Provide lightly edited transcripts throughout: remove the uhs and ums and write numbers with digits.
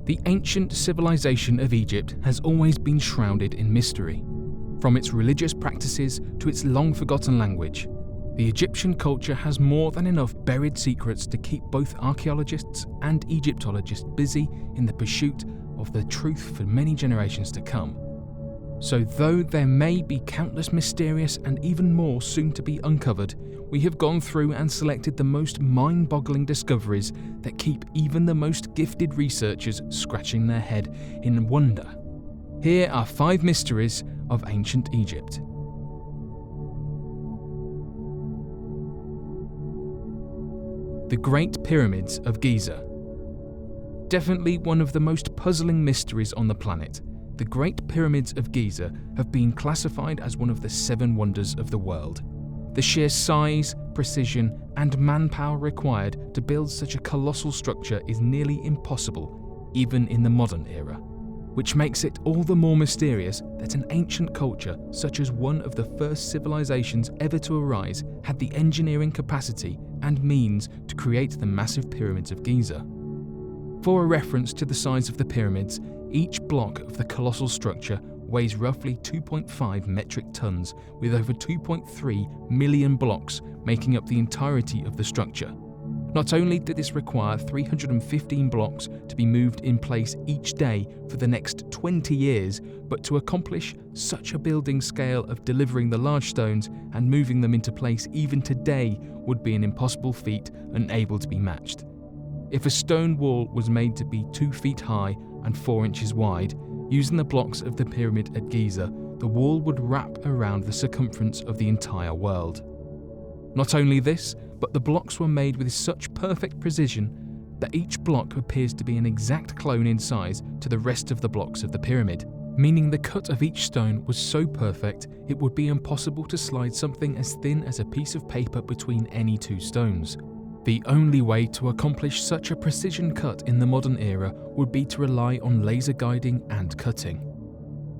The ancient civilization of Egypt has always been shrouded in mystery. From its religious practices to its long-forgotten language, the Egyptian culture has more than enough buried secrets to keep both archaeologists and Egyptologists busy in the pursuit of the truth for many generations to come. So though there may be countless mysterious and even more soon to be uncovered, we have gone through and selected the most mind-boggling discoveries that keep even the most gifted researchers scratching their head in wonder. Here are 5 mysteries of ancient Egypt. The Great Pyramids of Giza. Definitely one of the most puzzling mysteries on the planet, the Great Pyramids of Giza have been classified as one of the 7 wonders of the world. The sheer size, precision, and manpower required to build such a colossal structure is nearly impossible, even in the modern era, which makes it all the more mysterious that an ancient culture, such as one of the first civilizations ever to arise, had the engineering capacity and means to create the massive pyramids of Giza. For a reference to the size of the pyramids, each block of the colossal structure weighs roughly 2.5 metric tons, with over 2.3 million blocks making up the entirety of the structure. Not only did this require 315 blocks to be moved in place each day for the next 20 years, but to accomplish such a building scale of delivering the large stones and moving them into place even today would be an impossible feat unable to be matched. If a stone wall was made to be 2 feet high and 4 inches wide, using the blocks of the pyramid at Giza, the wall would wrap around the circumference of the entire world. Not only this, but the blocks were made with such perfect precision that each block appears to be an exact clone in size to the rest of the blocks of the pyramid, meaning the cut of each stone was so perfect it would be impossible to slide something as thin as a piece of paper between any 2 stones. The only way to accomplish such a precision cut in the modern era would be to rely on laser guiding and cutting.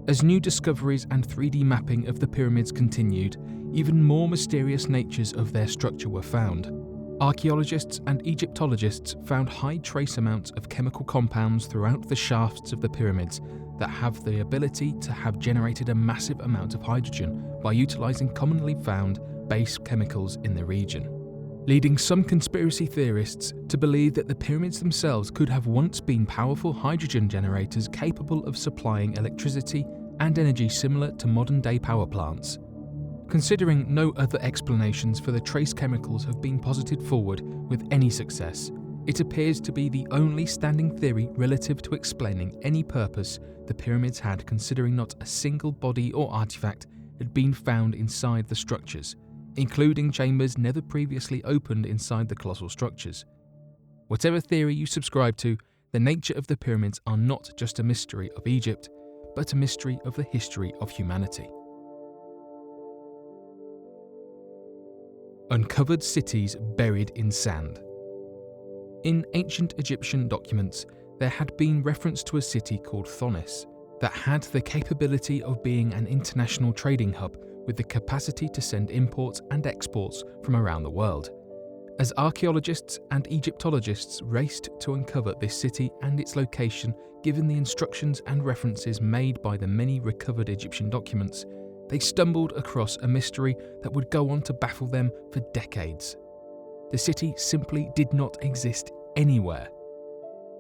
As new discoveries and 3D mapping of the pyramids continued, even more mysterious natures of their structure were found. Archaeologists and Egyptologists found high trace amounts of chemical compounds throughout the shafts of the pyramids that have the ability to have generated a massive amount of hydrogen by utilizing commonly found base chemicals in the region, leading some conspiracy theorists to believe that the pyramids themselves could have once been powerful hydrogen generators capable of supplying electricity and energy similar to modern-day power plants. Considering no other explanations for the trace chemicals have been posited forward with any success, it appears to be the only standing theory relative to explaining any purpose the pyramids had, considering not a single body or artifact had been found inside the structures, including chambers never previously opened inside the colossal structures. Whatever theory you subscribe to, the nature of the pyramids are not just a mystery of Egypt, but a mystery of the history of humanity. Uncovered cities buried in sand. In ancient Egyptian documents, there had been reference to a city called Thonis that had the capability of being an international trading hub with the capacity to send imports and exports from around the world. As archaeologists and Egyptologists raced to uncover this city and its location, given the instructions and references made by the many recovered Egyptian documents, they stumbled across a mystery that would go on to baffle them for decades. The city simply did not exist anywhere.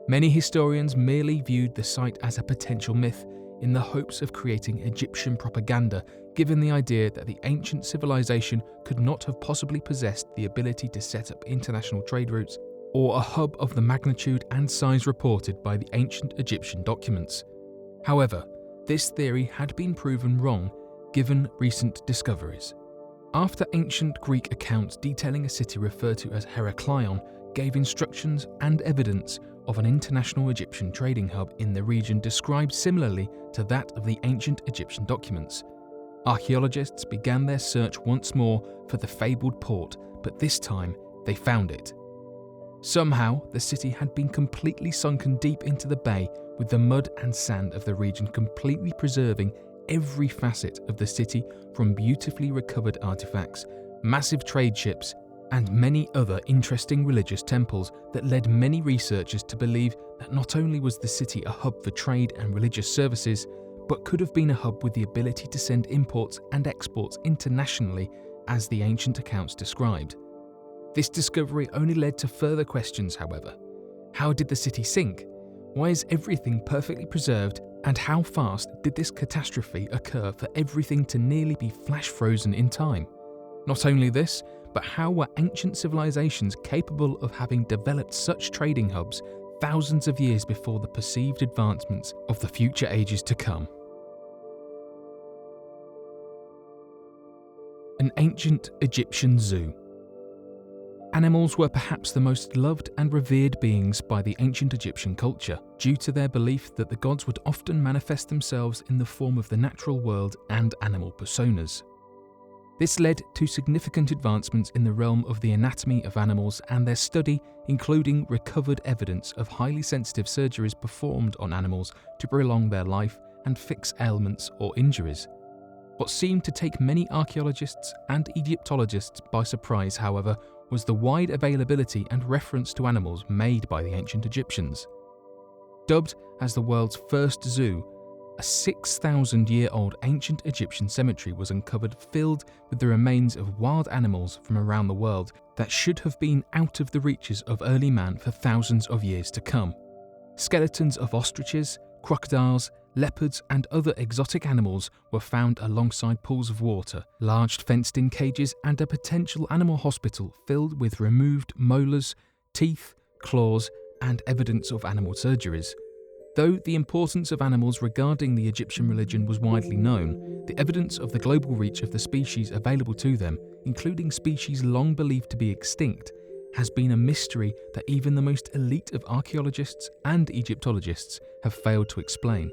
Many historians merely viewed the site as a potential myth in the hopes of creating Egyptian propaganda, given the idea that the ancient civilization could not have possibly possessed the ability to set up international trade routes or a hub of the magnitude and size reported by the ancient Egyptian documents. However, this theory had been proven wrong given recent discoveries. After ancient Greek accounts detailing a city referred to as Heraklion gave instructions and evidence of an international Egyptian trading hub in the region described similarly to that of the ancient Egyptian documents, archaeologists began their search once more for the fabled port, but this time they found it. Somehow, the city had been completely sunken deep into the bay, with the mud and sand of the region completely preserving every facet of the city, from beautifully recovered artifacts, massive trade ships, and many other interesting religious temples that led many researchers to believe that not only was the city a hub for trade and religious services, but could have been a hub with the ability to send imports and exports internationally, as the ancient accounts described. This discovery only led to further questions, however. How did the city sink? Why is everything perfectly preserved? And how fast did this catastrophe occur for everything to nearly be flash frozen in time? Not only this, but how were ancient civilizations capable of having developed such trading hubs thousands of years before the perceived advancements of the future ages to come? An ancient Egyptian zoo. Animals were perhaps the most loved and revered beings by the ancient Egyptian culture, due to their belief that the gods would often manifest themselves in the form of the natural world and animal personas. This led to significant advancements in the realm of the anatomy of animals and their study, including recovered evidence of highly sensitive surgeries performed on animals to prolong their life and fix ailments or injuries. What seemed to take many archaeologists and Egyptologists by surprise, however, was the wide availability and reference to animals made by the ancient Egyptians. Dubbed as the world's first zoo, a 6,000-year-old ancient Egyptian cemetery was uncovered filled with the remains of wild animals from around the world that should have been out of the reaches of early man for thousands of years to come. Skeletons of ostriches, crocodiles, leopards and other exotic animals were found alongside pools of water, large fenced-in cages and a potential animal hospital filled with removed molars, teeth, claws and evidence of animal surgeries. Though the importance of animals regarding the Egyptian religion was widely known, the evidence of the global reach of the species available to them, including species long believed to be extinct, has been a mystery that even the most elite of archaeologists and Egyptologists have failed to explain.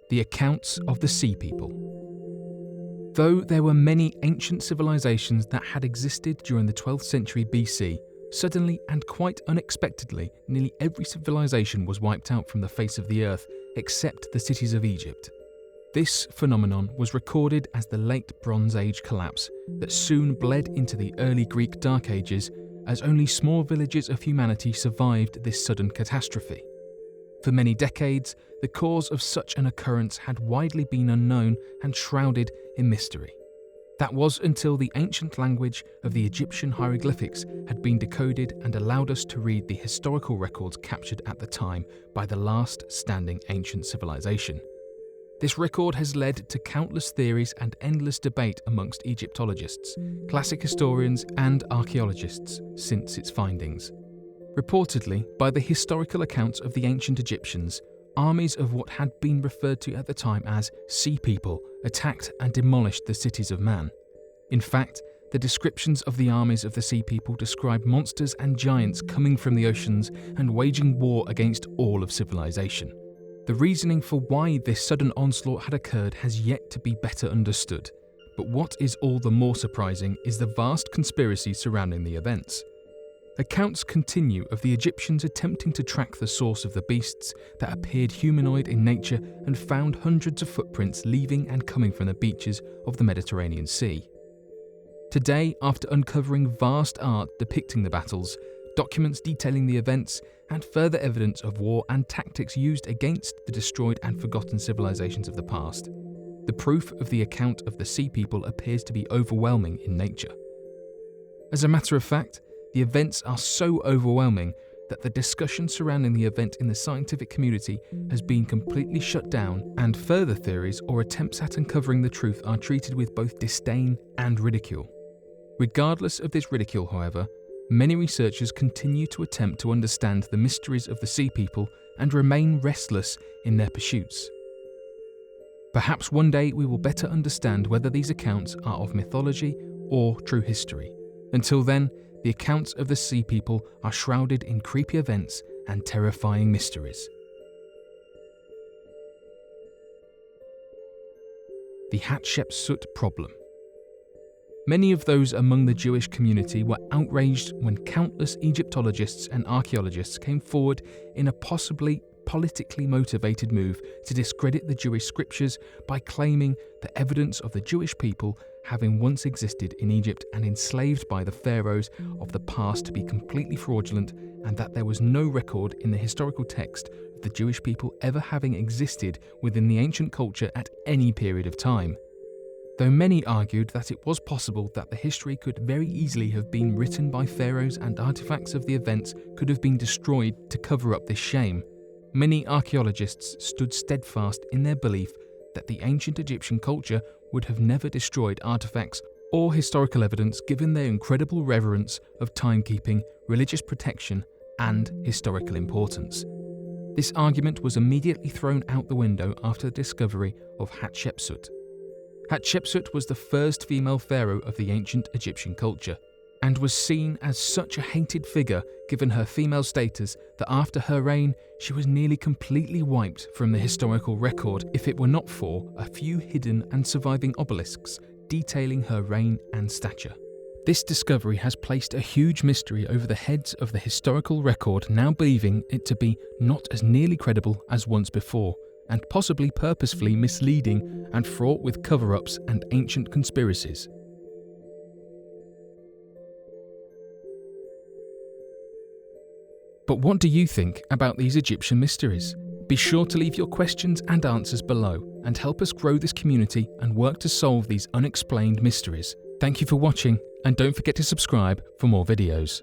The accounts of the Sea People. Though there were many ancient civilizations that had existed during the 12th century BC, suddenly and quite unexpectedly, nearly every civilization was wiped out from the face of the earth except the cities of Egypt. This phenomenon was recorded as the Late Bronze Age collapse that soon bled into the early Greek Dark Ages, as only small villages of humanity survived this sudden catastrophe. For many decades, the cause of such an occurrence had widely been unknown and shrouded in mystery. That was until the ancient language of the Egyptian hieroglyphics had been decoded and allowed us to read the historical records captured at the time by the last standing ancient civilization. This record has led to countless theories and endless debate amongst Egyptologists, classic historians and archaeologists since its findings. Reportedly, by the historical accounts of the ancient Egyptians, armies of what had been referred to at the time as Sea People attacked and demolished the cities of man. In fact, the descriptions of the armies of the Sea People describe monsters and giants coming from the oceans and waging war against all of civilization. The reasoning for why this sudden onslaught had occurred has yet to be better understood, but what is all the more surprising is the vast conspiracy surrounding the events. Accounts continue of the Egyptians attempting to track the source of the beasts that appeared humanoid in nature and found hundreds of footprints leaving and coming from the beaches of the Mediterranean Sea. Today, after uncovering vast art depicting the battles, documents detailing the events, and further evidence of war and tactics used against the destroyed and forgotten civilizations of the past, the proof of the account of the Sea People appears to be overwhelming in nature. As a matter of fact, the events are so overwhelming that the discussion surrounding the event in the scientific community has been completely shut down, and further theories or attempts at uncovering the truth are treated with both disdain and ridicule. Regardless of this ridicule, however, many researchers continue to attempt to understand the mysteries of the Sea People and remain restless in their pursuits. Perhaps one day we will better understand whether these accounts are of mythology or true history. Until then, the accounts of the Sea People are shrouded in creepy events and terrifying mysteries. The Hatshepsut Problem. Many of those among the Jewish community were outraged when countless Egyptologists and archaeologists came forward in a possibly politically motivated move to discredit the Jewish scriptures by claiming the evidence of the Jewish people having once existed in Egypt and enslaved by the pharaohs of the past to be completely fraudulent, and that there was no record in the historical text of the Jewish people ever having existed within the ancient culture at any period of time. Though many argued that it was possible that the history could very easily have been written by pharaohs and artifacts of the events could have been destroyed to cover up this shame, many archaeologists stood steadfast in their belief that the ancient Egyptian culture would have never destroyed artifacts or historical evidence given their incredible reverence of timekeeping, religious protection, and historical importance. This argument was immediately thrown out the window after the discovery of Hatshepsut. Hatshepsut was the first female pharaoh of the ancient Egyptian culture, and was seen as such a hated figure given her female status that after her reign she was nearly completely wiped from the historical record if it were not for a few hidden and surviving obelisks detailing her reign and stature. This discovery has placed a huge mystery over the heads of the historical record, now believing it to be not as nearly credible as once before, and possibly purposefully misleading and fraught with cover-ups and ancient conspiracies. But what do you think about these Egyptian mysteries? Be sure to leave your questions and answers below and help us grow this community and work to solve these unexplained mysteries. Thank you for watching, and don't forget to subscribe for more videos.